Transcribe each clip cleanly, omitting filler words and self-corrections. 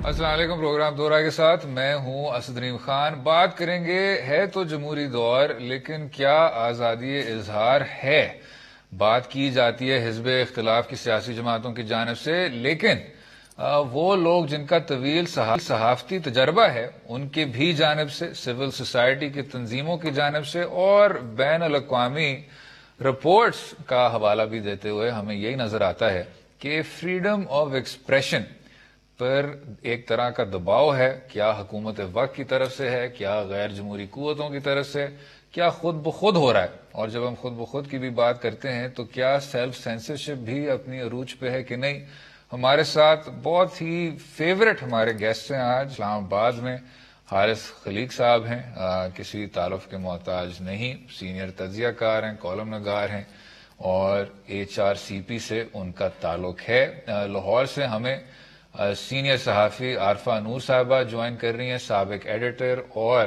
السلام علیکم. پروگرام دورہ کے ساتھ میں ہوں اسدریم خان. بات کریں گے ہے تو جمہوری دور لیکن کیا آزادی اظہار ہے. بات کی جاتی ہے حزب اختلاف کی سیاسی جماعتوں کی جانب سے، لیکن وہ لوگ جن کا طویل صحافتی تجربہ ہے ان کی بھی جانب سے، سول سوسائٹی کی تنظیموں کی جانب سے اور بین الاقوامی رپورٹس کا حوالہ بھی دیتے ہوئے ہمیں یہی نظر آتا ہے کہ فریڈم آف ایکسپریشن پر ایک طرح کا دباؤ ہے. کیا حکومت وقت کی طرف سے ہے، کیا غیر جمہوری قوتوں کی طرف سے، کیا خود بخود ہو رہا ہے؟ اور جب ہم خود بخود کی بھی بات کرتے ہیں تو کیا سیلف سینسرشپ بھی اپنی عروج پہ ہے کہ نہیں؟ ہمارے ساتھ بہت ہی فیورٹ ہمارے گیسٹ ہیں آج اسلام آباد میں. حارث خلیق صاحب ہیں، کسی تعارف کے محتاج نہیں، سینئر تجزیہ کار ہیں، کالم نگار ہیں اور HRCP سے ان کا تعلق ہے. لاہور سے ہمیں سینئر صحافی عارفہ نور صاحبہ جوائن کر رہی ہیں، سابق ایڈیٹر اور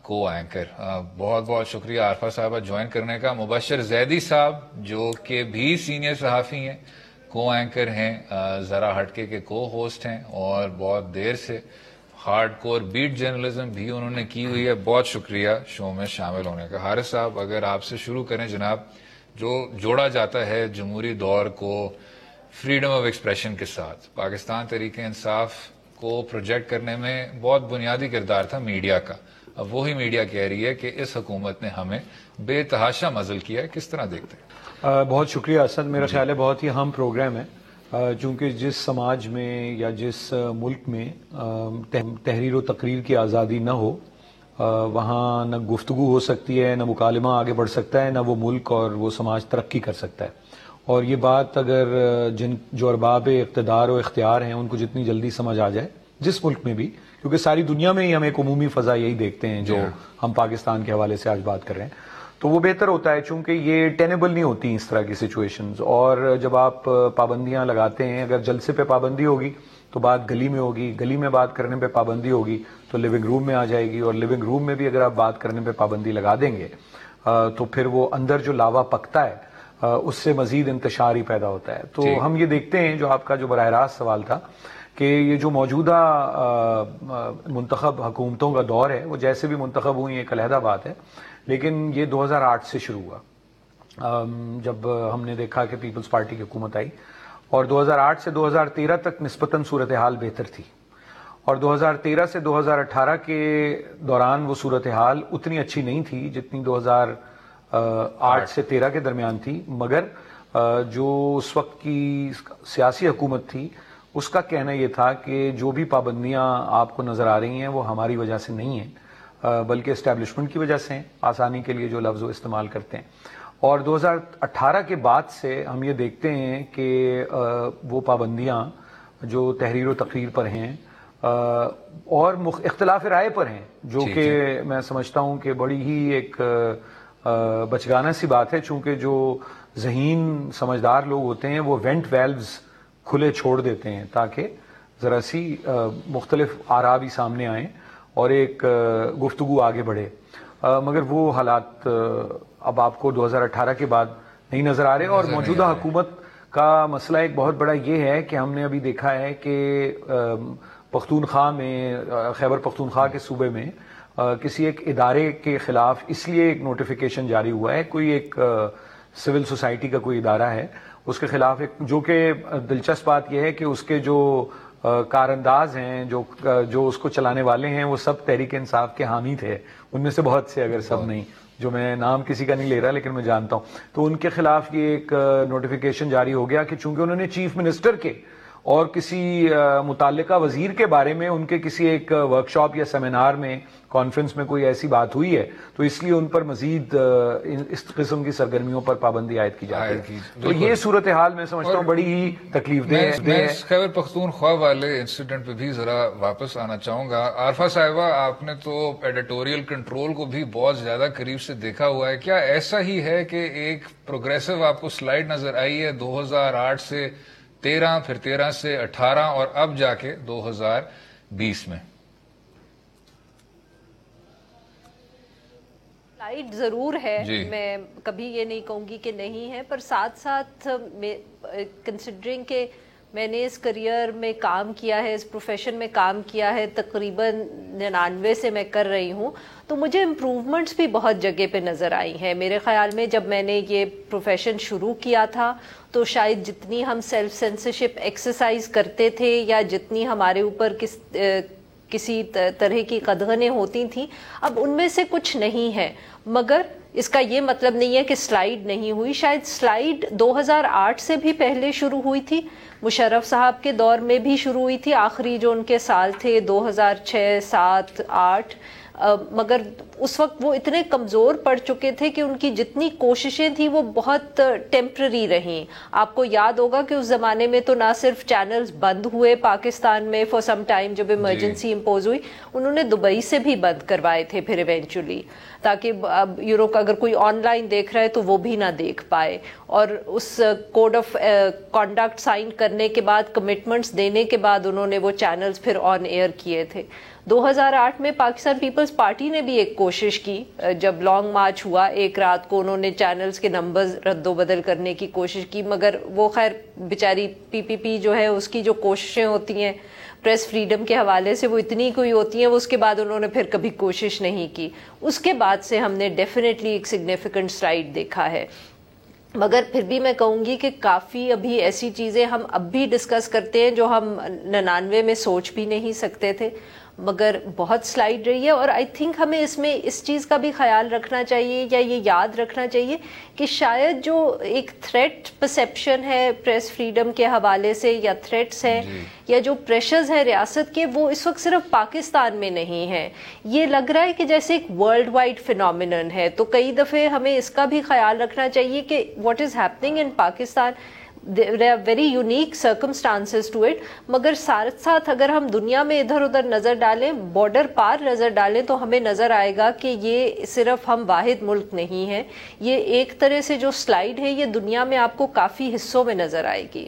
کو اینکر. بہت بہت شکریہ عارفہ صاحبہ جوائن کرنے کا. مبشر زیدی صاحب جو کہ بھی سینئر صحافی ہیں، کو اینکر ہیں، ذرا ہٹکے کے کو ہوسٹ ہیں اور بہت دیر سے ہارڈ کور بیٹ جرنلزم بھی انہوں نے کی ہوئی ہے. بہت شکریہ شو میں شامل ہونے کا. حارث صاحب اگر آپ سے شروع کریں جناب، جو جوڑا جاتا ہے جمہوری دور کو فریڈم آف ایکسپریشن کے ساتھ، پاکستان تحریک انصاف کو پروجیکٹ کرنے میں بہت بنیادی کردار تھا میڈیا کا. اب وہی میڈیا کہہ رہی ہے کہ اس حکومت نے ہمیں بے تحاشا مزل کیا ہے. کس طرح دیکھتے ہیں؟ بہت شکریہ اسد. میرا خیال ہے بہت ہی اہم پروگرام ہے، چونکہ جس سماج میں یا جس ملک میں تحریر و تقریر کی آزادی نہ ہو، وہاں نہ گفتگو ہو سکتی ہے، نہ مکالمہ آگے بڑھ سکتا ہے، نہ وہ ملک اور وہ سماج ترقی کر سکتا ہے. اور یہ بات اگر جو ارباب اقتدار و اختیار ہیں ان کو جتنی جلدی سمجھ آ جائے، جس ملک میں بھی، کیونکہ ساری دنیا میں ہی ہم ایک عمومی فضا یہی دیکھتے ہیں جو ہم پاکستان کے حوالے سے آج بات کر رہے ہیں، تو وہ بہتر ہوتا ہے، چونکہ یہ ٹینیبل نہیں ہوتی اس طرح کی سچویشنز. اور جب آپ پابندیاں لگاتے ہیں، اگر جلسے پہ پابندی ہوگی تو بات گلی میں ہوگی، گلی میں بات کرنے پہ پابندی ہوگی تو لیونگ روم میں آ جائے گی، اور لیونگ روم میں بھی اگر آپ بات کرنے پہ پابندی لگا دیں گے تو پھر وہ اندر جو لاوا پکتا ہے اس سے مزید انتشار ہی پیدا ہوتا ہے. تو ہم یہ دیکھتے ہیں، جو آپ کا جو براہ راست سوال تھا، کہ یہ جو موجودہ منتخب حکومتوں کا دور ہے وہ جیسے بھی منتخب ہوئی ایک علیحدہ بات ہے، لیکن یہ 2008 سے شروع ہوا جب ہم نے دیکھا کہ پیپلز پارٹی کی حکومت آئی، اور 2008 سے 2013 تک نسبتاً صورتحال بہتر تھی، اور 2013 سے 2018 کے دوران وہ صورتحال اتنی اچھی نہیں تھی جتنی 2008 سے 13 کے درمیان تھی. مگر جو اس وقت کی سیاسی حکومت تھی اس کا کہنا یہ تھا کہ جو بھی پابندیاں آپ کو نظر آ رہی ہیں وہ ہماری وجہ سے نہیں ہیں، بلکہ اسٹیبلشمنٹ کی وجہ سے ہیں، آسانی کے لیے جو لفظ وہ استعمال کرتے ہیں. اور 2018 کے بعد سے ہم یہ دیکھتے ہیں کہ وہ پابندیاں جو تحریر و تقریر پر ہیں اور اختلاف رائے پر ہیں، جو کہ میں سمجھتا ہوں کہ بڑی ہی ایک بچگانہ سی بات ہے، چونکہ جو ذہین سمجھدار لوگ ہوتے ہیں وہ وینٹ ویلوز کھلے چھوڑ دیتے ہیں تاکہ ذرا سی مختلف آراء بھی سامنے آئیں اور ایک گفتگو آگے بڑھے. مگر وہ حالات اب آپ کو 2018 کے بعد نہیں نظر آ رہے. اور موجودہ حکومت کا مسئلہ ایک بہت بڑا یہ ہے کہ ہم نے ابھی دیکھا ہے کہ پختونخوا میں، خیبر پختونخوا کے صوبے میں کسی ایک ادارے کے خلاف اس لیے ایک نوٹیفیکیشن جاری ہوا ہے، کوئی ایک سول سوسائٹی کا کوئی ادارہ ہے اس کے خلاف، ایک جو کہ دلچسپ بات یہ ہے کہ اس کے جو کار انداز ہیں، جو اس کو چلانے والے ہیں، وہ سب تحریک انصاف کے حامی تھے، ان میں سے بہت سے، اگر سب نہیں، جو میں نام کسی کا نہیں لے رہا لیکن میں جانتا ہوں. تو ان کے خلاف یہ ایک نوٹیفیکیشن جاری ہو گیا کہ چونکہ انہوں نے چیف منسٹر کے اور کسی متعلقہ وزیر کے بارے میں ان کے کسی ایک ورکشاپ یا سیمینار میں، کانفرنس میں کوئی ایسی بات ہوئی ہے، تو اس لیے ان پر مزید اس قسم کی سرگرمیوں پر پابندی عائد کی جاتی ہے. تو یہ صورتحال میں سمجھتا ہوں بڑی ہی تکلیف دہ ہے. میں خیبر پختونخوا والے انسیڈنٹ پہ بھی ذرا واپس آنا چاہوں گا. عارفہ صاحبہ، آپ نے تو ایڈیٹوریل کنٹرول کو بھی بہت زیادہ قریب سے دیکھا ہوا ہے. کیا ایسا ہی ہے کہ ایک پروگریسو آپ کو سلائیڈ نظر آئی ہے 2008 سے 13، پھر 13 سے 18 اور اب جا کے 2020 میں؟ سلائیڈ ضرور ہے، میں کبھی یہ نہیں کہوں گی کہ نہیں ہے، پر ساتھ ساتھ کنسیڈرنگ کہ میں نے اس کریئر میں کام کیا ہے, اس پروفیشن میں کام کیا ہے, تقریباً 99 سے میں کر رہی ہوں, تو مجھے امپروومنٹس بھی بہت جگہ پہ نظر آئی ہیں. میرے خیال میں جب میں نے یہ پروفیشن شروع کیا تھا تو شاید جتنی ہم سیلف سینسرشپ ایکسرسائز کرتے تھے یا جتنی ہمارے اوپر کسی طرح کی قدغنیں ہوتی تھیں, اب ان میں سے کچھ نہیں ہے. مگر اس کا یہ مطلب نہیں ہے کہ سلائیڈ نہیں ہوئی. شاید سلائیڈ 2008 سے بھی پہلے شروع ہوئی تھی, مشرف صاحب کے دور میں بھی شروع ہوئی تھی, آخری جو ان کے سال تھے 2006, 7, 8, مگر اس وقت وہ اتنے کمزور پڑ چکے تھے کہ ان کی جتنی کوششیں تھیں وہ بہت ٹیمپرری رہیں. آپ کو یاد ہوگا کہ اس زمانے میں تو نہ صرف چینلز بند ہوئے پاکستان میں فار سم ٹائم, جب ایمرجنسی امپوز ہوئی انہوں نے دبئی سے بھی بند کروائے تھے پھر ایونچولی, تاکہ اب یورپ اگر کوئی آن لائن دیکھ رہا ہے تو وہ بھی نہ دیکھ پائے. اور اس کوڈ آف کانڈکٹ سائن کرنے کے بعد, کمٹمنٹس دینے کے بعد انہوں نے وہ چینلز پھر آن ایئر کیے تھے. 2008 میں پاکستان پیپلز پارٹی نے بھی ایک کوشش کی, جب لانگ مارچ ہوا ایک رات کو انہوں نے چینلز کے نمبرز رد و بدل کرنے کی کوشش کی, مگر وہ خیر بیچاری پی جو ہے اس کی جو کوششیں ہوتی ہیں پریس فریڈم کے حوالے سے وہ اتنی کوئی ہوتی ہیں, وہ اس کے بعد انہوں نے پھر کبھی کوشش نہیں کی. اس کے بعد سے ہم نے ڈیفینیٹلی ایک سگنیفیکنٹ سلائیڈ دیکھا ہے. مگر پھر بھی میں کہوں گی کہ کافی ابھی ایسی چیزیں ہم اب بھی ڈسکس کرتے ہیں جو ہم 99 میں سوچ بھی نہیں سکتے تھے, مگر بہت سلائیڈ رہی ہے. اور آئی تھنک ہمیں اس میں اس چیز کا بھی خیال رکھنا چاہیے یا یہ یاد رکھنا چاہیے کہ شاید جو ایک تھریٹ پرسیپشن ہے پریس فریڈم کے حوالے سے, یا تھریٹس ہیں یا جو پریشرز ہیں ریاست کے, وہ اس وقت صرف پاکستان میں نہیں ہیں. یہ لگ رہا ہے کہ جیسے ایک ورلڈ وائڈ فینومینن ہے. تو کئی دفعے ہمیں اس کا بھی خیال رکھنا چاہیے کہ what is happening in Pakistan, there are very unique circumstances to it, مگر ساتھ ساتھ اگر ہم دنیا میں ادھر ادھر نظر ڈالیں, بارڈر پار نظر ڈالیں, تو ہمیں نظر آئے گا کہ یہ صرف ہم واحد ملک نہیں ہیں. یہ ایک طرح سے جو سلائیڈ ہے یہ دنیا میں آپ کو کافی حصوں میں نظر آئے گی.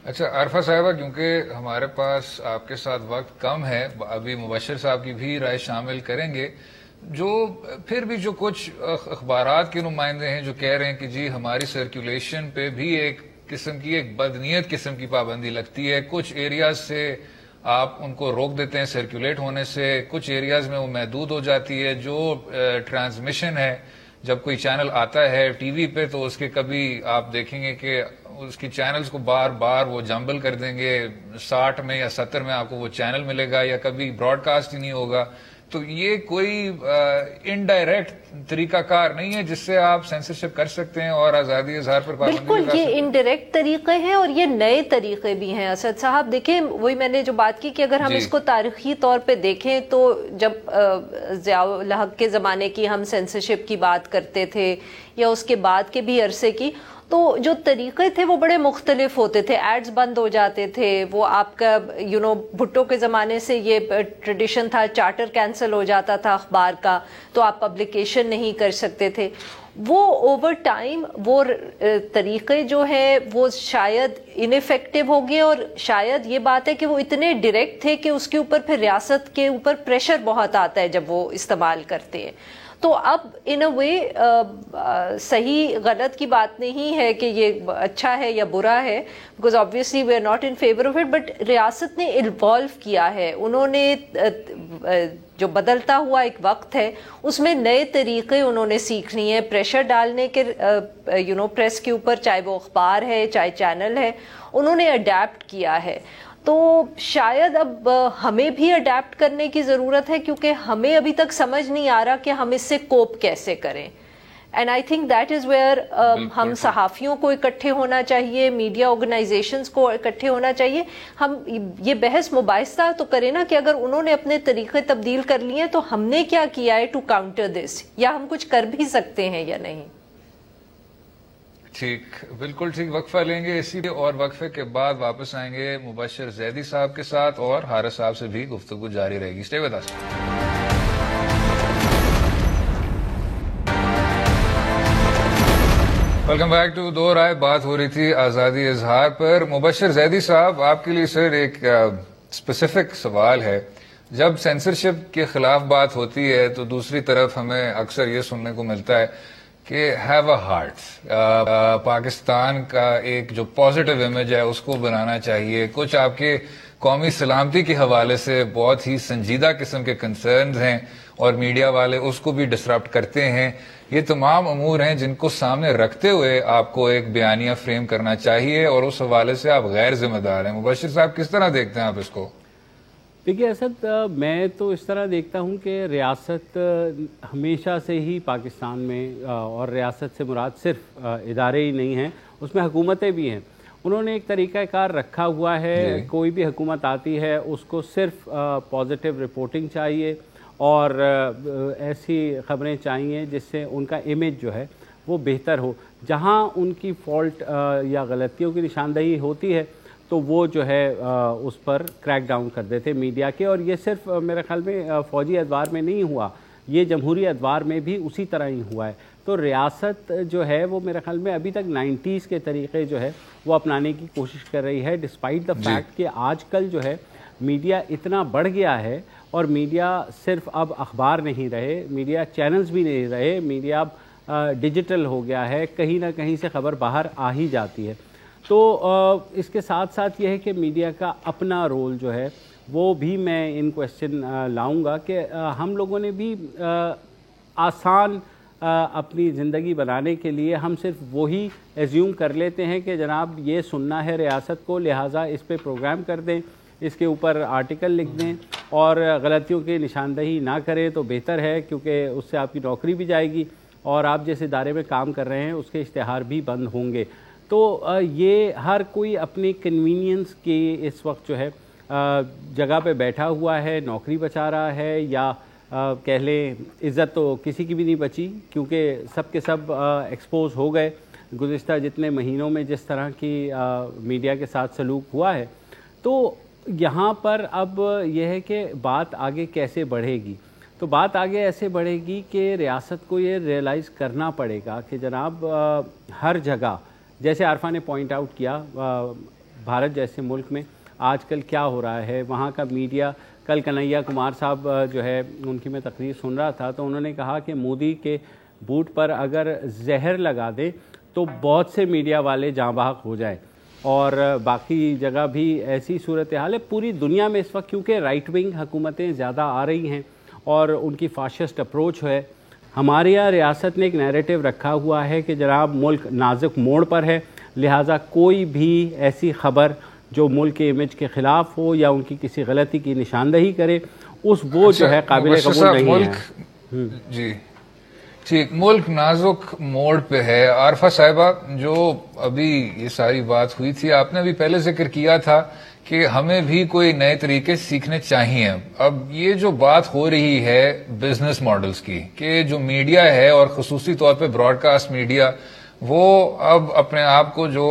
اچھا عارفہ صاحبہ, کیونکہ ہمارے پاس آپ کے ساتھ وقت کم ہے, ابھی مبشر صاحب کی بھی رائے شامل کریں گے. جو پھر بھی جو کچھ اخبارات کے نمائندے ہیں جو کہہ رہے ہیں کہ جی ہماری سرکولیشن پہ بھی ایک قسم کی, ایک بدنیت قسم کی پابندی لگتی ہے, کچھ ایریاز سے آپ ان کو روک دیتے ہیں سرکولیٹ ہونے سے, کچھ ایریاز میں وہ محدود ہو جاتی ہے. جو ٹرانسمیشن ہے, جب کوئی چینل آتا ہے ٹی وی پہ تو اس کے کبھی آپ دیکھیں گے کہ اس کی چینلز کو بار بار وہ جمبل کر دیں گے, 60 میں یا 70 میں آپ کو وہ چینل ملے گا, یا کبھی براڈ کاسٹ ہی نہیں ہوگا. تو یہ کوئی انڈائریکٹ طریقہ کار نہیں ہے جس سے آپ سینسرشپ کر سکتے ہیں اور آزادی اظہار پر پابندی لگا سکتے ہیں؟ بالکل, یہ انڈائریکٹ طریقے ہیں اور یہ نئے طریقے بھی ہیں. اسد صاحب دیکھیں, وہی میں نے جو بات کی کہ اگر ہم اس کو تاریخی طور پہ دیکھیں تو جب ضیاء الحق کے زمانے کی ہم سینسرشپ کی بات کرتے تھے یا اس کے بعد کے بھی عرصے کی, تو جو طریقے تھے وہ بڑے مختلف ہوتے تھے. ایڈز بند ہو جاتے تھے, وہ آپ کا بھٹو کے زمانے سے یہ ٹریڈیشن تھا, چارٹر کینسل ہو جاتا تھا اخبار کا, تو آپ پبلیکیشن نہیں کر سکتے تھے. وہ اوور ٹائم وہ طریقے جو ہے وہ شاید انیفیکٹو ہو گئے, اور شاید یہ بات ہے کہ وہ اتنے ڈائریکٹ تھے کہ اس کے اوپر پھر ریاست کے اوپر پریشر بہت آتا ہے جب وہ استعمال کرتے ہیں. تو اب ان اے وے صحیح غلط کی بات نہیں ہے کہ یہ اچھا ہے یا برا ہے, because obviously we are not in favour of it, but ریاست نے ایوالو کیا ہے. انہوں نے جو بدلتا ہوا ایک وقت ہے اس میں نئے طریقے انہوں نے سیکھ لیے ہیں پریشر ڈالنے کے پریس کے اوپر, چاہے وہ اخبار ہے چاہے چینل ہے, انہوں نے اڈیپٹ کیا ہے. تو شاید اب ہمیں بھی اڈیپٹ کرنے کی ضرورت ہے, کیونکہ ہمیں ابھی تک سمجھ نہیں آ رہا کہ ہم اس سے کوپ کیسے کریں. And I think that is where ہم صحافیوں کو اکٹھے ہونا چاہیے, میڈیا آرگنائزیشنز کو اکٹھے ہونا چاہیے. ہم یہ بحث مباحثہ تو کریں نا کہ اگر انہوں نے اپنے طریقے تبدیل کر لیے تو ہم نے کیا کیا ہے ٹو کاؤنٹر دس, یا ہم کچھ کر بھی سکتے ہیں یا نہیں. ٹھیک, بالکل ٹھیک. وقفہ لیں گے اسی اور وقفے کے بعد واپس آئیں گے مبشر زیدی صاحب کے ساتھ, اور حارث صاحب سے بھی گفتگو جاری رہے گی. Stay with us. Welcome back to Do Raaye. بات ہو رہی تھی آزادی اظہار پر. مبشر زیدی صاحب, آپ کے لیے سر ایک اسپیسیفک سوال ہے. جب سینسرشپ کے خلاف بات ہوتی ہے تو دوسری طرف ہمیں اکثر یہ سننے کو ملتا ہے کہ ہیو اے ہارٹ. پاکستان کا ایک جو پازیٹیو امیج ہے اس کو بنانا چاہیے. کچھ آپ کے قومی سلامتی کے حوالے سے بہت ہی سنجیدہ قسم کے کنسرنز ہیں اور میڈیا والے اس کو بھی ڈسرپٹ کرتے ہیں. یہ تمام امور ہیں جن کو سامنے رکھتے ہوئے آپ کو ایک بیانیہ فریم کرنا چاہیے اور اس حوالے سے آپ غیر ذمہ دار ہیں. مبشر صاحب کس طرح دیکھتے ہیں آپ اس کو؟ دیکھیے اسد، میں تو اس طرح دیکھتا ہوں کہ ریاست ہمیشہ سے ہی پاکستان میں، اور ریاست سے مراد صرف ادارے ہی نہیں ہیں، اس میں حکومتیں بھی ہیں، انہوں نے ایک طریقہ کار رکھا ہوا ہے. کوئی بھی حکومت آتی ہے اس کو صرف پازیٹیو رپورٹنگ چاہیے اور ایسی خبریں چاہیے جس سے ان کا امیج جو ہے وہ بہتر ہو. جہاں ان کی فالٹ یا غلطیوں کی نشاندہی ہوتی ہے تو وہ جو ہے اس پر کریک ڈاؤن کر دیتے میڈیا کے. اور یہ صرف میرے خیال میں فوجی ادوار میں نہیں ہوا، یہ جمہوری ادوار میں بھی اسی طرح ہی ہوا ہے. تو ریاست جو ہے وہ میرے خیال میں ابھی تک 90s کے طریقے جو ہے وہ اپنانے کی کوشش کر رہی ہے، ڈسپائٹ دا فیکٹ کہ آج کل جو ہے میڈیا اتنا بڑھ گیا ہے، اور میڈیا صرف اب اخبار نہیں رہے، میڈیا چینلز بھی نہیں رہے، میڈیا اب ڈیجیٹل ہو گیا ہے، کہیں نہ کہیں سے خبر باہر آ ہی جاتی ہے. تو اس کے ساتھ ساتھ یہ ہے کہ میڈیا کا اپنا رول جو ہے وہ بھی میں ان کویسچن لاؤں گا کہ ہم لوگوں نے بھی آسان اپنی زندگی بنانے کے لیے ہم صرف وہی ایزیوم کر لیتے ہیں کہ جناب یہ سننا ہے ریاست کو، لہٰذا اس پہ پروگرام کر دیں، اس کے اوپر آرٹیکل لکھ دیں، اور غلطیوں کی نشاندہی نہ کریں تو بہتر ہے، کیونکہ اس سے آپ کی نوکری بھی جائے گی اور آپ جس ادارے میں کام کر رہے ہیں اس کے اشتہار بھی بند ہوں گے. تو یہ ہر کوئی اپنی کنوینئنس کی اس وقت جو ہے جگہ پہ بیٹھا ہوا ہے، نوکری بچا رہا ہے، یا کہہ لیں عزت تو کسی کی بھی نہیں بچی، کیونکہ سب کے سب ایکسپوز ہو گئے گزشتہ جتنے مہینوں میں جس طرح کی میڈیا کے ساتھ سلوک ہوا ہے. تو یہاں پر اب یہ ہے کہ بات آگے کیسے بڑھے گی. تو بات آگے ایسے بڑھے گی کہ ریاست کو یہ ریئلائز کرنا پڑے گا کہ جناب ہر جگہ، جیسے عارفہ نے پوائنٹ آؤٹ کیا، بھارت جیسے ملک میں آج کل کیا ہو رہا ہے، وہاں کا میڈیا. کل کنہیا کمار صاحب جو ہے ان کی میں تقریر سن رہا تھا تو انہوں نے کہا کہ مودی کے بوٹ پر اگر زہر لگا دے تو بہت سے میڈیا والے جاں بحق ہو جائیں. اور باقی جگہ بھی ایسی صورتحال ہے پوری دنیا میں اس وقت، کیونکہ رائٹ ونگ حکومتیں زیادہ آ رہی ہیں اور ان کی فاشسٹ اپروچ ہے. ہمارے یہاں ریاست نے ایک نیریٹو رکھا ہوا ہے کہ جناب ملک نازک موڑ پر ہے، لہٰذا کوئی بھی ایسی خبر جو ملک کے امیج کے خلاف ہو یا ان کی کسی غلطی کی نشاندہی کرے وہ جو ہے قابل قبول نہیں ہے. جی ٹھیک، ملک نازک موڑ پہ ہے. عارفہ صاحبہ، جو ابھی یہ ساری بات ہوئی تھی، آپ نے بھی پہلے ذکر کیا تھا کہ ہمیں بھی کوئی نئے طریقے سیکھنے چاہیے. اب یہ جو بات ہو رہی ہے بزنس ماڈلز کی، کہ جو میڈیا ہے اور خصوصی طور پہ براڈ کاسٹ میڈیا، وہ اب اپنے آپ کو جو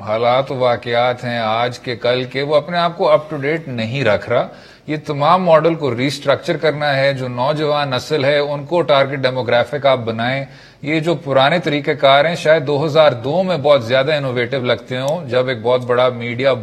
حالات و واقعات ہیں آج کے کل کے، وہ اپنے آپ کو اپ ٹو ڈیٹ نہیں رکھ رہا. یہ تمام ماڈل کو ریسٹرکچر کرنا ہے. جو نوجوان نسل ہے ان کو ٹارگٹ ڈیموگرافک آپ بنائیں. یہ جو پرانے طریقہ کار ہیں شاید 2002 میں بہت زیادہ انوویٹو لگتے ہوں، جب ایک بہت بڑا میڈیا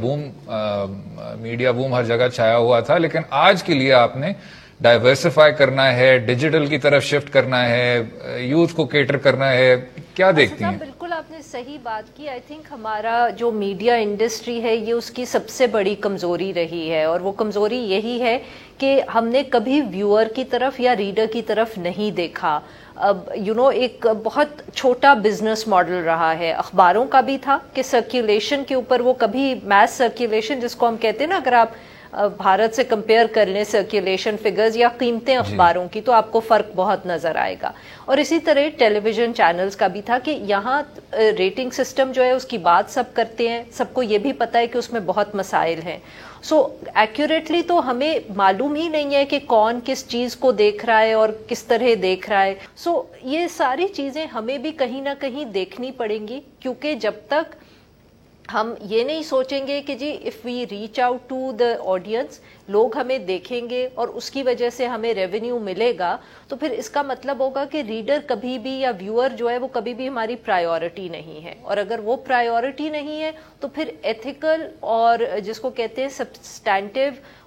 بوم ہر جگہ چھایا ہوا تھا، لیکن آج کے لیے آپ نے ڈائیورسفائی کرنا ہے، ڈیجیٹل کی طرف شفٹ کرنا ہے، یوتھ کو کیٹر کرنا ہے. کیا دیکھتی ہیں؟ بالکل آپ نے صحیح بات کی. آئی تھنک ہمارا جو میڈیا انڈسٹری ہے یہ اس کی سب سے بڑی کمزوری رہی ہے، اور وہ کمزوری یہی ہے کہ ہم نے کبھی ویور کی طرف یا ریڈر کی طرف نہیں دیکھا. اب ایک بہت چھوٹا بزنس ماڈل رہا ہے. اخباروں کا بھی تھا کہ سرکولیشن کے اوپر وہ کبھی میس سرکولیشن جس کو ہم کہتے ہیں نا، اگر آپ بھارت سے کمپیئر کر لیں سرکولیشن فگرز یا قیمتیں اخباروں کی تو آپ کو فرق بہت نظر آئے گا. اور اسی طرح ٹیلی ویژن چینلز کا بھی تھا کہ یہاں ریٹنگ سسٹم جو ہے اس کی بات سب کرتے ہیں، سب کو یہ بھی پتہ ہے کہ اس میں بہت مسائل ہیں. سو ایکوریٹلی تو ہمیں معلوم ہی نہیں ہے کہ کون کس چیز کو دیکھ رہا ہے اور کس طرح دیکھ رہا ہے. سو یہ ساری چیزیں ہمیں بھی کہیں نہ کہیں دیکھنی پڑیں گی، کیونکہ جب تک ہم یہ نہیں سوچیں گے کہ جی if we reach out to the audience, لوگ ہمیں دیکھیں گے اور اس کی وجہ سے ہمیں ریونیو ملے گا، تو پھر اس کا مطلب ہوگا کہ ریڈر کبھی بھی یا ویور جو ہے وہ کبھی بھی ہماری پرائیورٹی نہیں ہے. اور اگر وہ پرائیورٹی نہیں ہے تو پھر ایتھیکل اور جس کو کہتے ہیں سبسٹینٹیو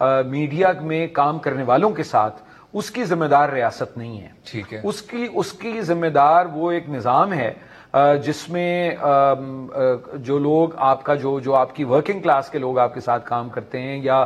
میڈیا میں کام کرنے والوں کے ساتھ اس کی ذمہ دار ریاست نہیں ہے. ٹھیک ہے. اس کی ذمہ دار وہ ایک نظام ہے جس میں جو لوگ آپ کا جو آپ کی ورکنگ کلاس کے لوگ آپ کے ساتھ کام کرتے ہیں, یا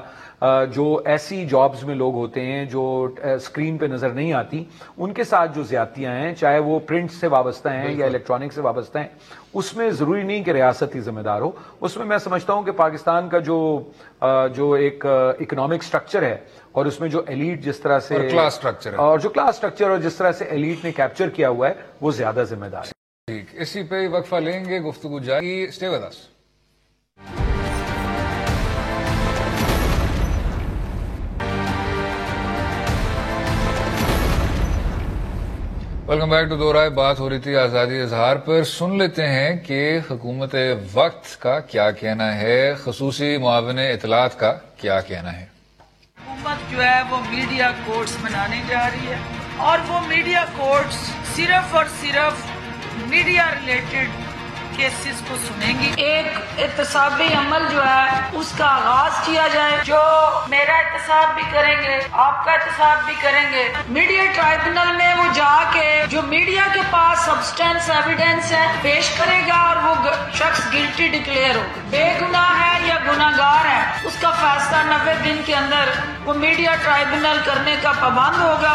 جو ایسی جابز میں لوگ ہوتے ہیں جو اسکرین پہ نظر نہیں آتی, ان کے ساتھ جو زیادتیاں ہیں, چاہے وہ پرنٹ سے وابستہ ہیں یا الیکٹرانک سے وابستہ ہیں, اس میں ضروری نہیں کہ ریاست ہی ذمہ دار ہو. اس میں سمجھتا ہوں کہ پاکستان کا جو ایک اکنامک سٹرکچر ہے, اور اس میں جو ایلیٹ جس طرح سے کلاس سٹرکچر اور جو کلاس سٹرکچر اور جس طرح سے ایلیٹ نے کیپچر کیا ہوا ہے, وہ زیادہ ذمہ دار ہے. ٹھیک, اسی پہ وقفہ لیں گے, گفتگو جاری. Stay with us. Welcome back to Do Raaye. بات ہو رہی تھی آزادی اظہار پر. سن لیتے ہیں کہ حکومت وقت کا کیا کہنا ہے, خصوصی معاون اطلاعات کا کیا کہنا ہے. حکومت جو ہے وہ میڈیا کورٹس بنانے جا رہی ہے, اور وہ میڈیا کورٹس صرف اور صرف میڈیا ریلیٹڈ کیسز کو سنیں گی. ایک احتسابی عمل جو ہے اس کا آغاز کیا جائے, جو میرا احتساب بھی کریں گے, آپ کا احتساب بھی کریں گے. میڈیا ٹرائبونل میں وہ جا کے جو میڈیا کے پاس سبسٹینس ایویڈنس ہے پیش کرے گا, اور وہ شخص گلٹی ڈکلیئر ہوگا, بے گناہ ہے یا گناہ گار ہے, اس کا فیصلہ 90 دن کے اندر وہ میڈیا ٹرائبونل کرنے کا پابند ہوگا.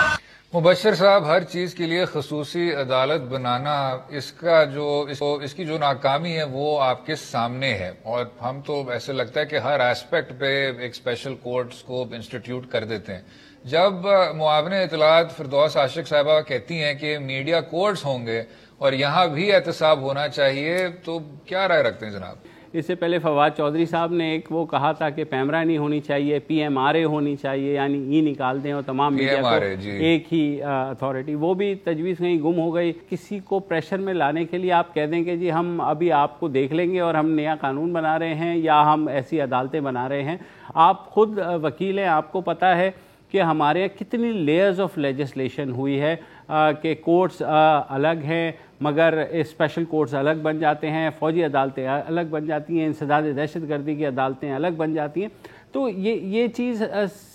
مبشر صاحب, ہر چیز کے لیے خصوصی عدالت بنانا, اس کی جو ناکامی ہے وہ آپ کے سامنے ہے, اور ہم تو ایسے لگتا ہے کہ ہر ایسپیکٹ پہ ایک اسپیشل کورٹس کو انسٹیٹیوٹ کر دیتے ہیں. جب معاون اطلاعات فردوس عاشق صاحبہ کہتی ہیں کہ میڈیا کورٹس ہوں گے اور یہاں بھی احتساب ہونا چاہیے, تو کیا رائے رکھتے ہیں جناب؟ اس سے پہلے فواد چودھری صاحب نے ایک وہ کہا تھا کہ پیمرا نہیں ہونی چاہیے, پی ایم آر اے ہونی چاہیے, یعنی ای نکال دیں اور تمام میڈیا کو ایک ہی اتھارٹی. وہ بھی تجویز کہیں گم ہو گئی. کسی کو پریشر میں لانے کے لیے آپ کہہ دیں کہ جی ہم ابھی آپ کو دیکھ لیں گے اور ہم نیا قانون بنا رہے ہیں یا ہم ایسی عدالتیں بنا رہے ہیں. آپ خود وکیل ہیں, آپ کو پتہ ہے کہ ہمارے یہاں کتنی لیئرز آف لیجسلیشن ہوئی ہے کہ کورٹس الگ ہیں مگر اسپیشل کورٹس الگ بن جاتے ہیں, فوجی عدالتیں الگ بن جاتی ہیں, انسداد دہشت گردی کی عدالتیں الگ بن جاتی ہیں. تو یہ چیز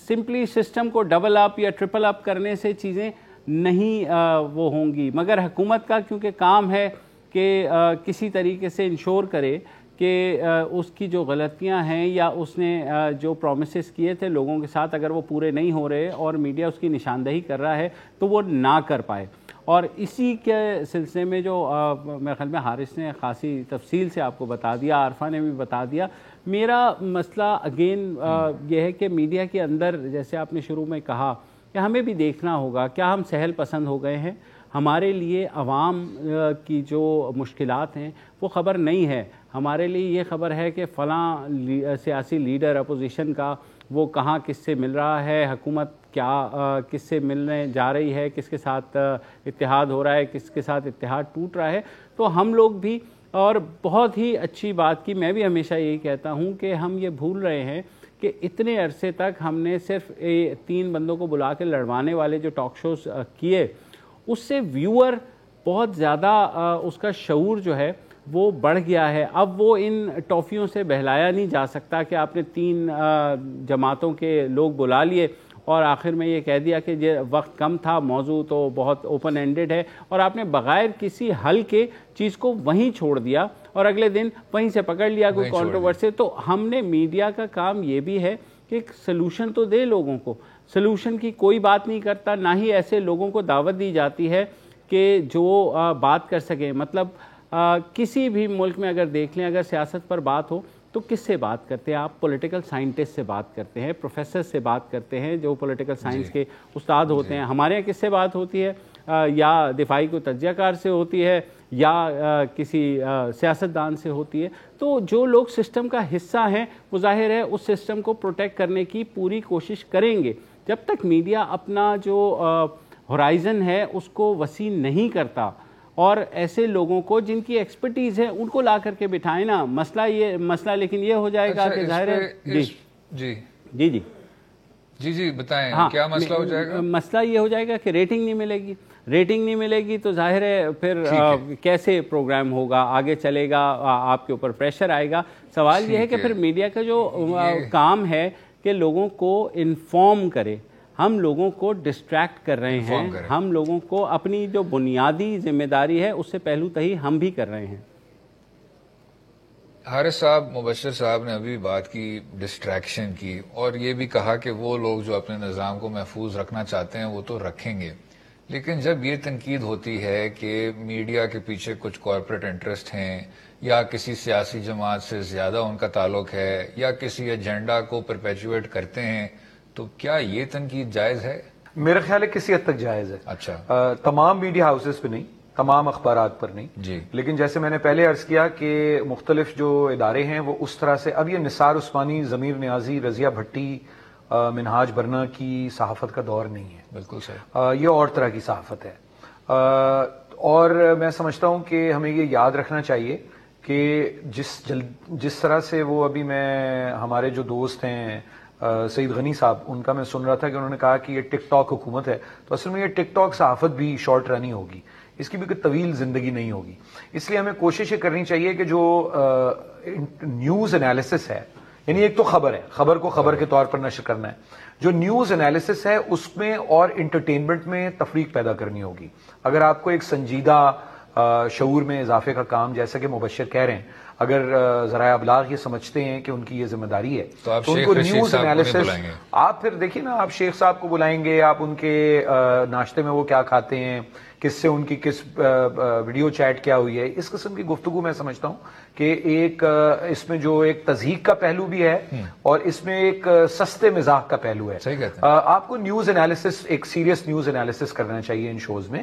سمپلی سسٹم کو ڈبل اپ یا ٹرپل اپ کرنے سے چیزیں نہیں وہ ہوں گی, مگر حکومت کا کیونکہ کام ہے کہ کسی طریقے سے انشور کرے کہ اس کی جو غلطیاں ہیں یا اس نے جو پرومسز کیے تھے لوگوں کے ساتھ, اگر وہ پورے نہیں ہو رہے اور میڈیا اس کی نشاندہی کر رہا ہے تو وہ نہ کر پائے. اور اسی کے سلسلے میں جو میرے خیال میں حارث نے خاصی تفصیل سے آپ کو بتا دیا, عارفہ نے بھی بتا دیا. میرا مسئلہ اگین یہ ہے کہ میڈیا کے اندر, جیسے آپ نے شروع میں کہا, کہ ہمیں بھی دیکھنا ہوگا کیا ہم سہل پسند ہو گئے ہیں. ہمارے لیے عوام کی جو مشکلات ہیں وہ خبر نہیں ہے. ہمارے لیے یہ خبر ہے کہ فلاں سیاسی لیڈر اپوزیشن کا وہ کہاں کس سے مل رہا ہے, حکومت کیا کس سے ملنے جا رہی ہے, کس کے ساتھ اتحاد ہو رہا ہے, کس کے ساتھ اتحاد ٹوٹ رہا ہے. تو ہم لوگ بھی, اور بہت ہی اچھی بات کی, میں بھی ہمیشہ یہی کہتا ہوں کہ ہم یہ بھول رہے ہیں کہ اتنے عرصے تک ہم نے صرف 3 بندوں کو بلا کے لڑوانے والے جو ٹاک شوز کیے, اس سے ویور بہت زیادہ اس کا شعور جو ہے وہ بڑھ گیا ہے. اب وہ ان ٹافیوں سے بہلایا نہیں جا سکتا کہ آپ نے 3 جماعتوں کے لوگ بلا لیے اور آخر میں یہ کہہ دیا کہ یہ وقت کم تھا, موضوع تو بہت اوپن اینڈڈ ہے, اور آپ نے بغیر کسی حل کے چیز کو وہیں چھوڑ دیا اور اگلے دن وہیں سے پکڑ لیا کوئی کنٹروورسی. تو ہم نے, میڈیا کا کام یہ بھی ہے کہ ایک سلوشن تو دے لوگوں کو. سلوشن کی کوئی بات نہیں کرتا, نہ ہی ایسے لوگوں کو دعوت دی جاتی ہے کہ جو بات کر سکیں. مطلب کسی بھی ملک میں اگر دیکھ لیں, اگر سیاست پر بات ہو تو کس سے بات کرتے ہیں آپ؟ پولیٹیکل سائنٹسٹ سے بات کرتے ہیں, پروفیسر سے بات کرتے ہیں جو پولیٹیکل سائنس کے استاد ہوتے ہیں. ہمارے یہاں کس سے بات ہوتی ہے؟ یا دفاعی کو تجزیہ کار سے ہوتی ہے یا کسی سیاستدان سے ہوتی ہے. تو جو لوگ سسٹم کا حصہ ہیں وہ ظاہر ہے اس سسٹم کو پروٹیکٹ کرنے کی پوری کوشش کریں گے. جب تک میڈیا اپنا جو ہورائزن ہے اس کو وسیع نہیں کرتا اور ایسے لوگوں کو جن کی ایکسپرٹیز ہے ان کو لا کر کے بٹھائیں نا. مسئلہ لیکن یہ ہو جائے گا کہ ظاہر ہے جی بتائیں کیا مسئلہ ہو جائے گا؟ مسئلہ یہ ہو جائے گا کہ ریٹنگ نہیں ملے گی تو ظاہر ہے پھر کیسے پروگرام ہوگا, آگے چلے گا, آپ کے اوپر پریشر آئے گا. سوال یہ ہے کہ پھر میڈیا کا جو کام ہے کہ لوگوں کو انفارم کرے. ہم لوگوں کو ڈسٹریکٹ کر رہے ہیں, ہم لوگوں کو اپنی جو بنیادی ذمہ داری ہے اس سے پہلو تہی ہم بھی کر رہے ہیں. حارث صاحب, مبشر صاحب نے ابھی بات کی ڈسٹریکشن کی, اور یہ بھی کہا کہ وہ لوگ جو اپنے نظام کو محفوظ رکھنا چاہتے ہیں وہ تو رکھیں گے, لیکن جب یہ تنقید ہوتی ہے کہ میڈیا کے پیچھے کچھ کارپوریٹ انٹرسٹ ہیں یا کسی سیاسی جماعت سے زیادہ ان کا تعلق ہے یا کسی ایجنڈا کو پرپیچویٹ کرتے ہیں, تو کیا یہ تنقید جائز ہے؟ میرا خیال ہے کسی حد تک جائز ہے. اچھا, تمام میڈیا ہاؤسز پہ نہیں, تمام اخبارات پر نہیں جی, لیکن جیسے میں نے پہلے عرض کیا کہ مختلف جو ادارے ہیں وہ اس طرح سے, اب یہ نثار عثمانی, ضمیر نیازی, رضیہ بھٹی, منہاج برنا کی صحافت کا دور نہیں ہے. بالکل صحیح, یہ اور طرح کی صحافت ہے. اور میں سمجھتا ہوں کہ ہمیں یہ یاد رکھنا چاہیے کہ جس طرح سے وہ ابھی میں ہمارے جو دوست ہیں سعید غنی صاحب, ان کا میں سن رہا تھا کہ انہوں نے کہا کہ یہ ٹک ٹاک حکومت ہے, تو اصل میں یہ ٹک ٹاک صحافت بھی شارٹ رن ہی ہوگی, اس کی بھی کوئی طویل زندگی نہیں ہوگی. اس لیے ہمیں کوشش یہ کرنی چاہیے کہ جو نیوز انالیسس ہے, یعنی ایک تو خبر ہے, خبر کو خبر کے طور پر نشر کرنا ہے, جو نیوز انالیسس ہے اس میں اور انٹرٹینمنٹ میں تفریق پیدا کرنی ہوگی. اگر آپ کو ایک سنجیدہ شعور میں اضافے کا کام, جیسا کہ مبشر کہہ رہے ہیں, اگر ذرائع ابلاغ یہ سمجھتے ہیں کہ ان کی یہ ذمہ داری ہے تو ان کو نیوز انالیسس, آپ پھر دیکھیے نا, آپ شیخ صاحب کو بلائیں گے, آپ ان کے ناشتے میں وہ کیا کھاتے ہیں, کس سے ان کی کس ویڈیو چیٹ کیا ہوئی ہے, اس قسم کی گفتگو میں سمجھتا ہوں کہ ایک اس میں جو ایک تضحیق کا پہلو بھی ہے اور اس میں ایک سستے مزاح کا پہلو ہے. آپ کو نیوز انالیسس, ایک سیریس نیوز انالیسس کرنا چاہیے ان شوز میں,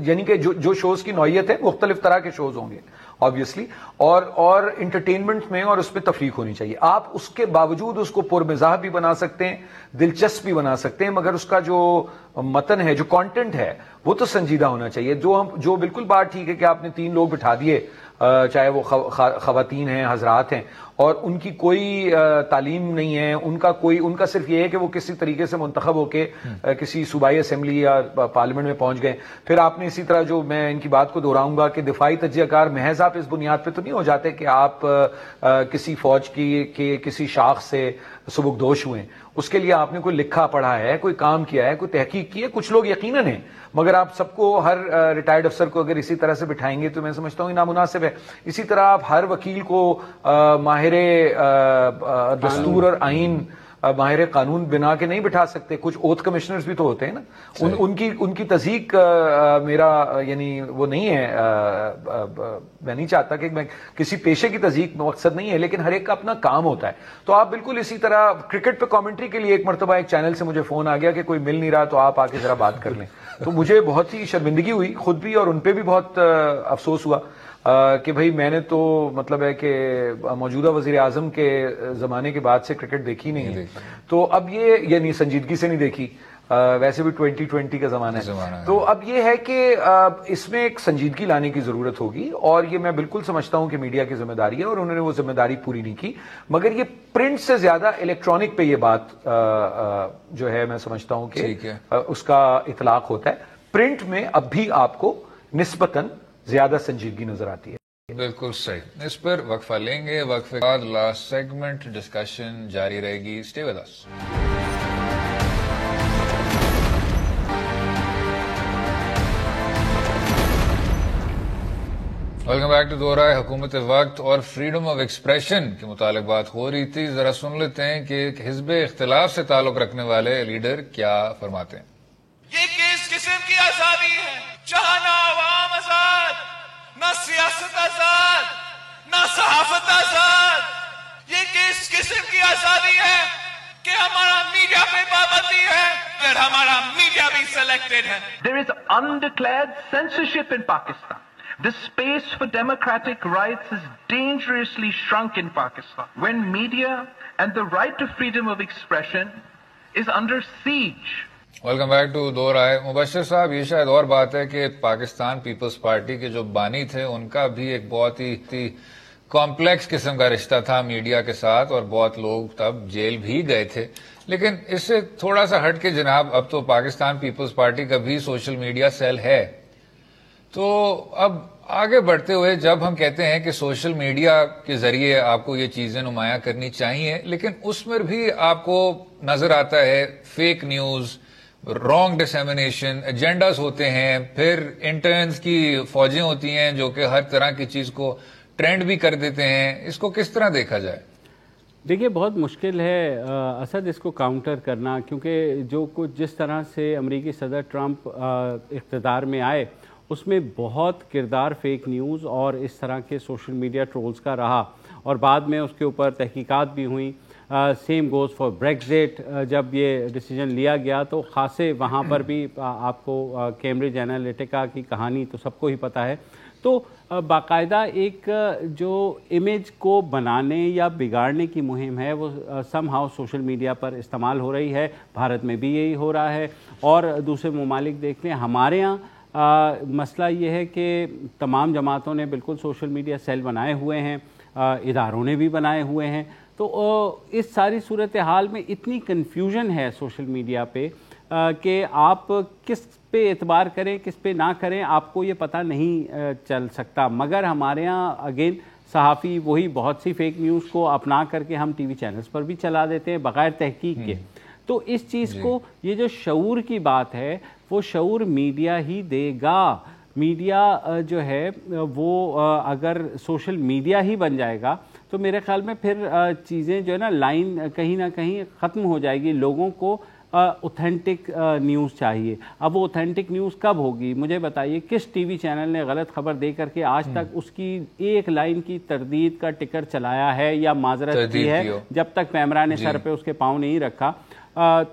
یعنی کہ جو شوز کی نوعیت ہے مختلف طرح کے شوز ہوں گے آبویسلی, اور انٹرٹینمنٹ میں اور اس میں تفریق ہونی چاہیے. آپ اس کے باوجود اس کو پرمزاح بھی بنا سکتے ہیں, دلچسپ بھی بنا سکتے ہیں, مگر اس کا جو متن ہے, جو کانٹینٹ ہے, وہ تو سنجیدہ ہونا چاہیے. جو بالکل بات ٹھیک ہے کہ آپ نے 3 لوگ بٹھا دیے, چاہے وہ خواتین ہیں, حضرات ہیں, اور ان کی کوئی تعلیم نہیں ہے, ان کا صرف یہ ہے کہ وہ کسی طریقے سے منتخب ہو کے کسی صوبائی اسمبلی یا پارلیمنٹ میں پہنچ گئے. پھر آپ نے اسی طرح, جو میں ان کی بات کو دہراؤں گا کہ دفاعی تجزیہ کار محض آپ اس بنیاد پہ تو نہیں ہو جاتے کہ آپ کسی فوج کی کسی شاخ سے سبکدوش ہوئے, اس کے لیے آپ نے کوئی لکھا پڑھا ہے, کوئی کام کیا ہے, کوئی تحقیق کی ہے. کچھ لوگ یقیناً ہیں, مگر آپ سب کو, ہر ریٹائرڈ افسر کو اگر اسی طرح سے بٹھائیں گے تو میں سمجھتا ہوں نامناسب ہے. اسی طرح آپ ہر وکیل کو ماہر دستور اور آئین, ماہر قانون بنا کے نہیں بٹھا سکتے. کچھ اوتھ کمشنرز بھی تو ہوتے ہیں نا, ان کی تصدیق میرا یعنی وہ نہیں ہے, میں نہیں چاہتا کہ میں کسی پیشے کی تصدیق مقصد نہیں ہے, لیکن ہر ایک کا اپنا کام ہوتا ہے. تو آپ بالکل اسی طرح کرکٹ پہ کامنٹری کے لیے ایک مرتبہ ایک چینل سے مجھے فون آ گیا کہ کوئی مل نہیں رہا, تو آپ آ کے ذرا بات کر لیں. تو مجھے بہت ہی شرمندگی ہوئی خود بھی, اور ان پہ بھی بہت افسوس ہوا کہ بھئی میں نے تو مطلب ہے کہ موجودہ وزیر اعظم کے زمانے کے بعد سے کرکٹ دیکھی نہیں ہے. تو اب یہ یعنی سنجیدگی سے نہیں دیکھی, ویسے بھی 2020 کا زمانہ ہے. تو اب یہ ہے کہ اس میں ایک سنجیدگی لانے کی ضرورت ہوگی, اور یہ میں بالکل سمجھتا ہوں کہ میڈیا کی ذمہ داری ہے اور انہوں نے وہ ذمہ داری پوری نہیں کی. مگر یہ پرنٹ سے زیادہ الیکٹرانک پہ یہ بات جو ہے میں سمجھتا ہوں کہ اس کا اطلاق ہوتا ہے. پرنٹ میں اب بھی آپ کو نسبتاً زیادہ سنجیدگی نظر آتی ہے. بالکل صحیح. اس پر وقفہ لیں گے, وقفے بعد لاسٹ سیگمنٹ ڈسکشن جاری رہے گی. Stay with us. Welcome back to Do Raaye. حکومت وقت اور فریڈم آف ایکسپریشن کے متعلق بات ہو رہی تھی. ذرا سن لیتے ہیں کہ حزب اختلاف سے تعلق رکھنے والے لیڈر کیا فرماتے ہیں. یہ کس قسم کی آزادی ہے جہاں نہ عوام آزاد, نہ سیاست آزاد, نہ صحافت آزاد. یہ کس قسم کی آزادی ہے کہ ہمارا میڈیا پہ پابندی ہے, پھر ہمارا میڈیا بھی سلیکٹڈ ہے. There is undeclared censorship in Pakistan. The space for democratic rights is dangerously shrunk in Pakistan. When media and the right to freedom of expression is under siege. Welcome back to Do Raaye. Mubashir صاحب, یہ شاید اور بات ہے کہ Pakistan Peoples party کے جو بانی تھے ان کا بھی ایک بہت ہی کمپلیکس قسم کا رشتہ تھا میڈیا کے ساتھ, اور بہت لوگ تب جیل بھی گئے تھے. لیکن اس سے تھوڑا سا ہٹ کے جناب, اب تو پاکستان پیپلز پارٹی کا بھی سوشل میڈیا سیل ہے. تو اب آگے بڑھتے ہوئے جب ہم کہتے ہیں کہ سوشل میڈیا کے ذریعے آپ کو یہ چیزیں نمایاں کرنی چاہیے، لیکن اس میں بھی آپ کو نظر آتا ہے fake news, wrong dissemination, agendas ہوتے ہیں، پھر انٹرنز کی فوجیں ہوتی ہیں جو کہ ہر طرح کی چیز کو ٹرینڈ بھی کر دیتے ہیں. اس کو کس طرح دیکھا جائے؟ دیکھیے بہت مشکل ہے اسد اس کو کاؤنٹر کرنا، کیونکہ جو کچھ جس طرح سے امریکی صدر ٹرمپ اقتدار میں آئے اس میں بہت کردار فیک نیوز اور اس طرح کے سوشل میڈیا ٹرولز کا رہا، اور بعد میں اس کے اوپر تحقیقات بھی ہوئیں. Same goes for Brexit. جب یہ ڈیسیجن لیا گیا تو خاصے وہاں پر بھی آپ کو کیمبرج انالیٹیکا کی کہانی تو سب کو ہی پتہ ہے. تو باقاعدہ ایک جو امیج کو بنانے یا بگاڑنے کی مہم ہے وہ سم ہاؤ سوشل میڈیا پر استعمال ہو رہی ہے. بھارت میں بھی یہی ہو رہا ہے، اور دوسرے ممالک دیکھ لیں. ہمارے ہاں مسئلہ یہ ہے کہ تمام جماعتوں نے بالکل سوشل میڈیا سیل بنائے ہوئے ہیں، اداروں نے بھی بنائے ہوئے ہیں. تو اس ساری صورتحال میں اتنی کنفیوژن ہے سوشل میڈیا پہ کہ آپ کس پہ اعتبار کریں کس پہ نہ کریں آپ کو یہ پتہ نہیں چل سکتا. مگر ہمارے ہاں اگین صحافی وہی بہت سی فیک نیوز کو اپنا کر کے ہم ٹی وی چینلز پر بھی چلا دیتے ہیں بغیر تحقیق کے. تو اس چیز کو یہ جو شعور کی بات ہے وہ شعور میڈیا ہی دے گا. میڈیا جو ہے وہ اگر سوشل میڈیا ہی بن جائے گا تو میرے خیال میں پھر چیزیں جو ہے نا لائن کہیں نہ کہیں ختم ہو جائے گی. لوگوں کو اوتھینٹک نیوز چاہیے. اب وہ اوتھینٹک نیوز کب ہوگی مجھے بتائیے. کس ٹی وی چینل نے غلط خبر دے کر کے آج تک اس کی ایک لائن کی تردید کا ٹکر چلایا ہے یا معذرت کی ہے جب تک پیمرا نے سر پہ اس کے پاؤں نہیں رکھا؟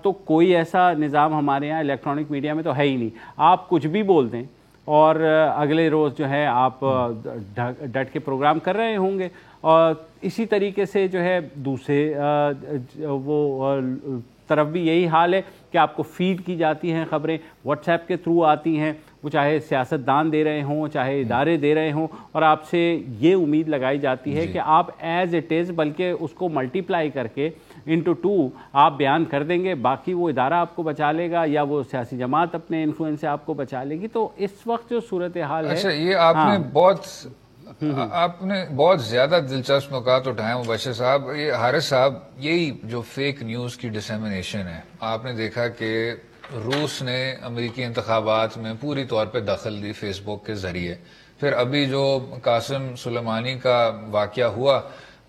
تو کوئی ایسا نظام ہمارے یہاں الیکٹرانک میڈیا میں تو ہے ہی نہیں. آپ کچھ بھی بول دیں اور اگلے روز جو ہے آپ ڈٹ کے پروگرام کر رہے ہوں گے. اور اسی طریقے سے جو ہے دوسرے وہ طرف بھی یہی حال ہے کہ آپ کو فیڈ کی جاتی ہیں خبریں، واٹس ایپ کے تھرو آتی ہیں، وہ چاہے سیاستدان دے رہے ہوں چاہے ادارے دے رہے ہوں، اور آپ سے یہ امید لگائی جاتی ہے کہ آپ ایز اٹ از بلکہ اس کو ملٹیپلائی کر کے انٹو 2 آپ بیان کر دیں گے. باقی وہ ادارہ آپ کو بچا لے گا یا وہ سیاسی جماعت اپنے انفلوئنس سے آپ کو بچا لے گی. تو اس وقت جو صورتحال ہے. اچھا یہ آپ نے بہت زیادہ دلچسپ نکات اٹھائے مبشر صاحب. یہ حارث صاحب یہی جو فیک نیوز کی ڈسیمینیشن ہے، آپ نے دیکھا کہ روس نے امریکی انتخابات میں پوری طور پہ دخل دی فیس بک کے ذریعے. پھر ابھی جو قاسم سلیمانی کا واقعہ ہوا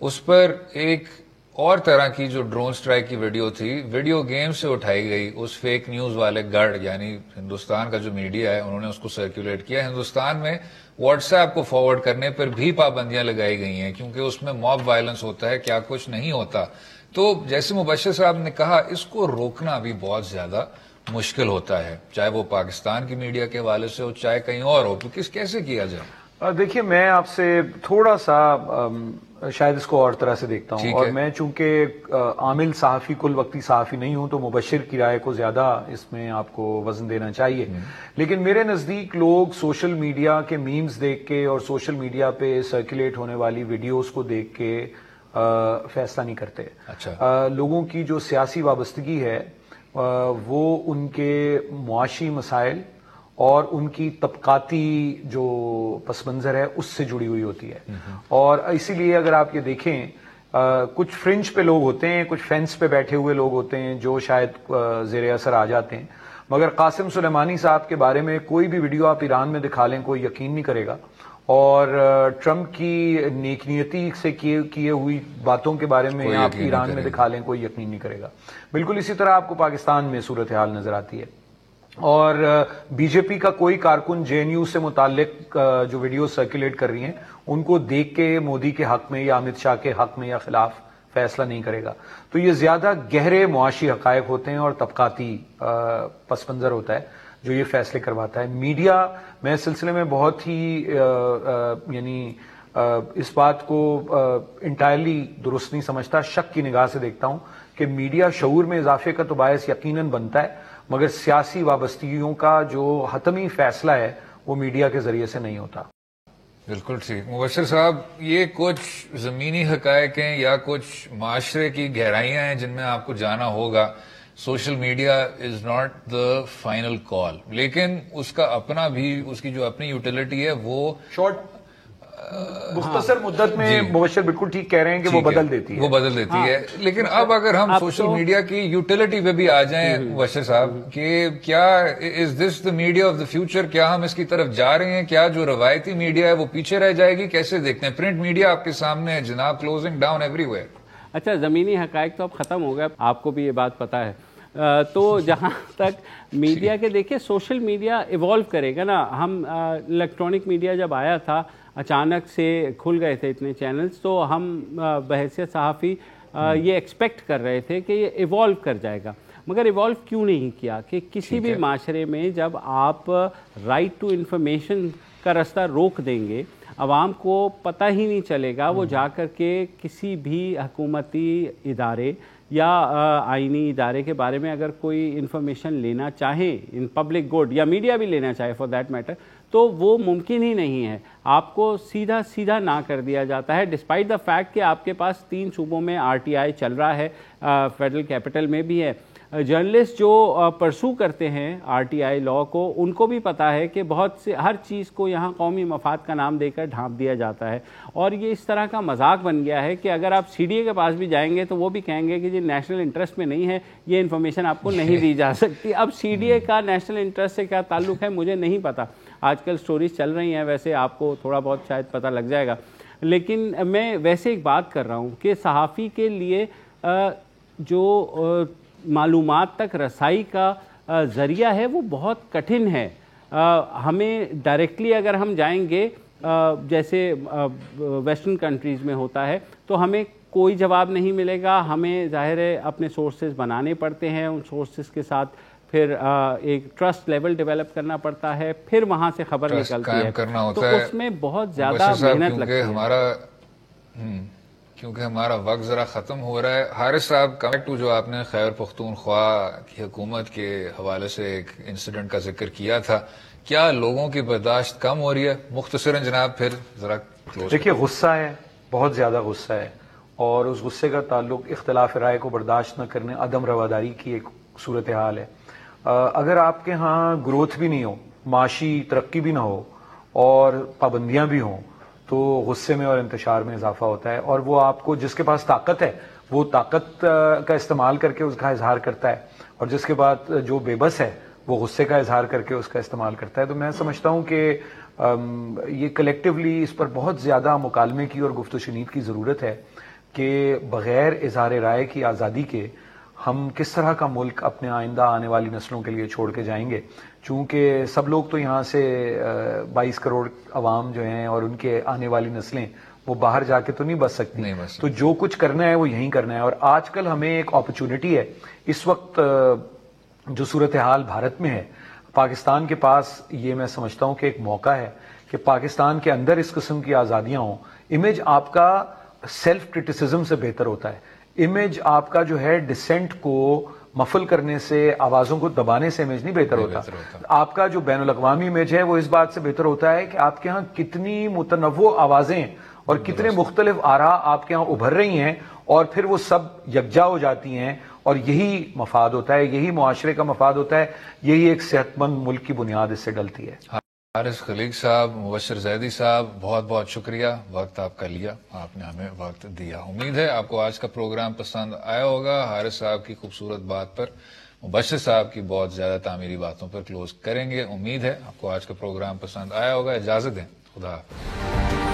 اس پر ایک اور طرح کی جو ڈرون سٹرائک کی ویڈیو تھی ویڈیو گیم سے اٹھائی گئی. اس فیک نیوز والے گڑھ یعنی ہندوستان کا جو میڈیا ہے انہوں نے اس کو سرکولیٹ کیا. ہندوستان میں واٹس ایپ کو فارورڈ کرنے پر بھی پابندیاں لگائی گئی ہیں کیونکہ اس میں موب وائلنس ہوتا ہے، کیا کچھ نہیں ہوتا. تو جیسے مبشر صاحب نے کہا اس کو روکنا بھی بہت زیادہ مشکل ہوتا ہے، چاہے وہ پاکستان کی میڈیا کے حوالے سے ہو چاہے کہیں اور ہو. تو کیسے کیا جائے؟ دیکھیے میں آپ سے تھوڑا سا شاید اس کو اور طرح سے دیکھتا ہوں، اور میں چونکہ عامل صحافی کل وقتی صحافی نہیں ہوں تو مبشر کی رائے کو زیادہ اس میں آپ کو وزن دینا چاہیے. لیکن میرے نزدیک لوگ سوشل میڈیا کے میمز دیکھ کے اور سوشل میڈیا پہ سرکولیٹ ہونے والی ویڈیوز کو دیکھ کے فیصلہ نہیں کرتے. لوگوں کی جو سیاسی وابستگی ہے وہ ان کے معاشی مسائل اور ان کی طبقاتی جو پس منظر ہے اس سے جڑی ہوئی ہوتی ہے. اور اسی لیے اگر آپ یہ دیکھیں کچھ فرنج پہ لوگ ہوتے ہیں، کچھ فینس پہ بیٹھے ہوئے لوگ ہوتے ہیں جو شاید زیر اثر آ جاتے ہیں. مگر قاسم سلیمانی صاحب کے بارے میں کوئی بھی ویڈیو آپ ایران میں دکھا لیں کوئی یقین نہیں کرے گا، اور ٹرمپ کی نیک نیتی سے کیے ہوئی باتوں کے بارے میں آپ ایران میں دکھا لیں کوئی یقین نہیں کرے گا. بالکل اسی طرح آپ کو پاکستان میں صورتحال نظر آتی ہے. اور بی جے پی کا کوئی کارکن جے این یو سے متعلق جو ویڈیو سرکولیٹ کر رہی ہیں ان کو دیکھ کے مودی کے حق میں یا امت شاہ کے حق میں یا خلاف فیصلہ نہیں کرے گا. تو یہ زیادہ گہرے معاشی حقائق ہوتے ہیں اور طبقاتی پس منظر ہوتا ہے جو یہ فیصلے کرواتا ہے. میڈیا میں اس سلسلے میں بہت ہی یعنی اس بات کو انٹائرلی درست نہیں سمجھتا، شک کی نگاہ سے دیکھتا ہوں کہ میڈیا شعور میں اضافے کا تو باعث یقیناً بنتا ہے، مگر سیاسی وابستگیوں کا جو حتمی فیصلہ ہے وہ میڈیا کے ذریعے سے نہیں ہوتا. بالکل ٹھیک. مبشر صاحب یہ کچھ زمینی حقائق ہیں یا کچھ معاشرے کی گہرائیاں ہیں جن میں آپ کو جانا ہوگا، social media is not the final call, لیکن اس کا اپنا بھی، اس کی جو اپنی یوٹیلٹی ہے وہ شارٹ مختصر مدت میں مبشر بالکل ٹھیک کہہ رہے ہیں کہ وہ بدل دیتی ہے، لیکن اب اگر ہم سوشل میڈیا کی یوٹیلٹی پہ بھی آ جائیں مبشر صاحب کہ کیا is this the media of the future, کیا ہم اس کی طرف جا رہے ہیں؟ کیا جو روایتی میڈیا ہے وہ پیچھے رہ جائے گی؟ کیسے دیکھتے ہیں؟ پرنٹ میڈیا آپ کے سامنے ہے جناب، کلوزنگ ڈاؤن ایوری ویئر۔ اچھا، زمینی حقائق تو اب ختم ہو گیا، آپ کو بھی یہ بات پتا ہے۔ تو جہاں تک میڈیا کے دیکھیں سوشل میڈیا ایوالو کرے گا نا، ہم الیکٹرانک میڈیا جب آیا تھا اچانک سے کھل گئے تھے اتنے چینلز، تو ہم بحیثیت صحافی یہ ایکسپیکٹ کر رہے تھے کہ یہ ایوالو کر جائے گا، مگر ایوالو کیوں نہیں کیا؟ کہ کسی بھی معاشرے میں جب آپ رائٹ ٹو انفارمیشن کا راستہ روک دیں گے، عوام کو پتہ ہی نہیں چلے گا، وہ جا کر کے کسی بھی حکومتی ادارے یا آئینی ادارے کے بارے میں اگر کوئی انفارمیشن لینا چاہیں ان پبلک گڈ، یا میڈیا بھی لینا چاہے فار دیٹ میٹر، تو وہ ممکن ہی نہیں ہے۔ آپ کو سیدھا نہ کر دیا جاتا ہے، ڈسپائٹ دا فیکٹ کہ آپ کے پاس 3 صوبوں میں RTI چل رہا ہے، فیڈرل کیپٹل میں بھی ہے۔ جرنلسٹ جو پرسو کرتے ہیں RTI لاء کو، ان کو بھی پتا ہے کہ بہت سے ہر چیز کو یہاں قومی مفاد کا نام دے کر ڈھانپ دیا جاتا ہے، اور یہ اس طرح کا مذاق بن گیا ہے کہ اگر آپ CDA کے پاس بھی جائیں گے تو وہ بھی کہیں گے کہ یہ نیشنل انٹرسٹ میں نہیں ہے، یہ انفارمیشن آپ کو نہیں دی جا سکتی۔ اب CDA کا نیشنل انٹرسٹ سے کیا تعلق ہے مجھے نہیں پتا، آج کل سٹوریز چل رہی ہیں، ویسے آپ کو تھوڑا بہت شاید پتہ لگ جائے گا، لیکن میں ویسے ایک بات کر رہا ہوں کہ صحافی کے لیے جو معلومات تک رسائی کا ذریعہ ہے وہ بہت کٹھن ہے۔ ہمیں ڈائریکٹلی اگر ہم جائیں گے جیسے ویسٹرن کنٹریز میں ہوتا ہے تو ہمیں کوئی جواب نہیں ملے گا، ہمیں ظاہر ہے اپنے سورسز بنانے پڑتے ہیں، ان سورسز کے ساتھ پھر ایک ٹرسٹ لیول ڈیولپ کرنا پڑتا ہے، پھر وہاں سے خبر نکلتی ہے، تو اس میں بہت زیادہ محنت لگتی ہے۔ کیونکہ ہمارا وقت ذرا ختم ہو رہا ہے، حارث صاحب کمنٹ جو آپ نے خیبر پختونخوا کی حکومت کے حوالے سے ایک انسیڈنٹ کا ذکر کیا تھا، کیا لوگوں کی برداشت کم ہو رہی ہے؟ مختصراً جناب پھر ذرا کلوز۔ دیکھیے غصہ ہے، بہت زیادہ غصہ ہے، اور اس غصے کا تعلق اختلاف رائے کو برداشت نہ کرنے، عدم رواداری کی ایک صورتحال ہے۔ اگر آپ کے ہاں گروتھ بھی نہیں ہو، معاشی ترقی بھی نہ ہو، اور پابندیاں بھی ہوں، تو غصے میں اور انتشار میں اضافہ ہوتا ہے، اور وہ آپ کو، جس کے پاس طاقت ہے وہ طاقت کا استعمال کر کے اس کا اظہار کرتا ہے، اور جس کے بعد جو بے بس ہے وہ غصے کا اظہار کر کے اس کا استعمال کرتا ہے۔ تو میں سمجھتا ہوں کہ یہ کلیکٹیولی اس پر بہت زیادہ مکالمے کی اور گفت و شنید کی ضرورت ہے کہ بغیر اظہار رائے کی آزادی کے ہم کس طرح کا ملک اپنے آئندہ آنے والی نسلوں کے لیے چھوڑ کے جائیں گے، چونکہ سب لوگ تو یہاں سے 22 کروڑ عوام جو ہیں اور ان کے آنے والی نسلیں وہ باہر جا کے تو نہیں بس سکتی، تو جو کچھ کرنا ہے وہ یہیں کرنا ہے۔ اور آج کل ہمیں ایک اپرچونٹی ہے، اس وقت جو صورتحال بھارت میں ہے، پاکستان کے پاس یہ میں سمجھتا ہوں کہ ایک موقع ہے کہ پاکستان کے اندر اس قسم کی آزادیاں ہوں۔ امیج آپ کا سیلف کرٹیسزم سے بہتر ہوتا ہے، امیج آپ کا جو ہے ڈسینٹ کو مفل کرنے سے، آوازوں کو دبانے سے امیج نہیں بہتر ہوتا۔ آپ کا جو بین الاقوامی امیج ہے وہ اس بات سے بہتر ہوتا ہے کہ آپ کے ہاں کتنی متنوع آوازیں اور کتنے مختلف آراء آپ کے ہاں ابھر رہی ہیں، اور پھر وہ سب یکجا ہو جاتی ہیں، اور یہی مفاد ہوتا ہے، یہی معاشرے کا مفاد ہوتا ہے، یہی ایک صحت مند ملک کی بنیاد اس سے ڈلتی ہے۔ حارث خلیق صاحب، مبشر زیدی صاحب، بہت بہت شکریہ، وقت آپ کا لیا، آپ نے ہمیں وقت دیا۔ امید ہے آپ کو آج کا پروگرام پسند آیا ہوگا۔ حارث صاحب کی خوبصورت بات پر مبشر صاحب کی بہت زیادہ تعمیری باتوں پر کلوز کریں گے۔ امید ہے آپ کو آج کا پروگرام پسند آیا ہوگا۔ اجازت دیں، خدا حافظ۔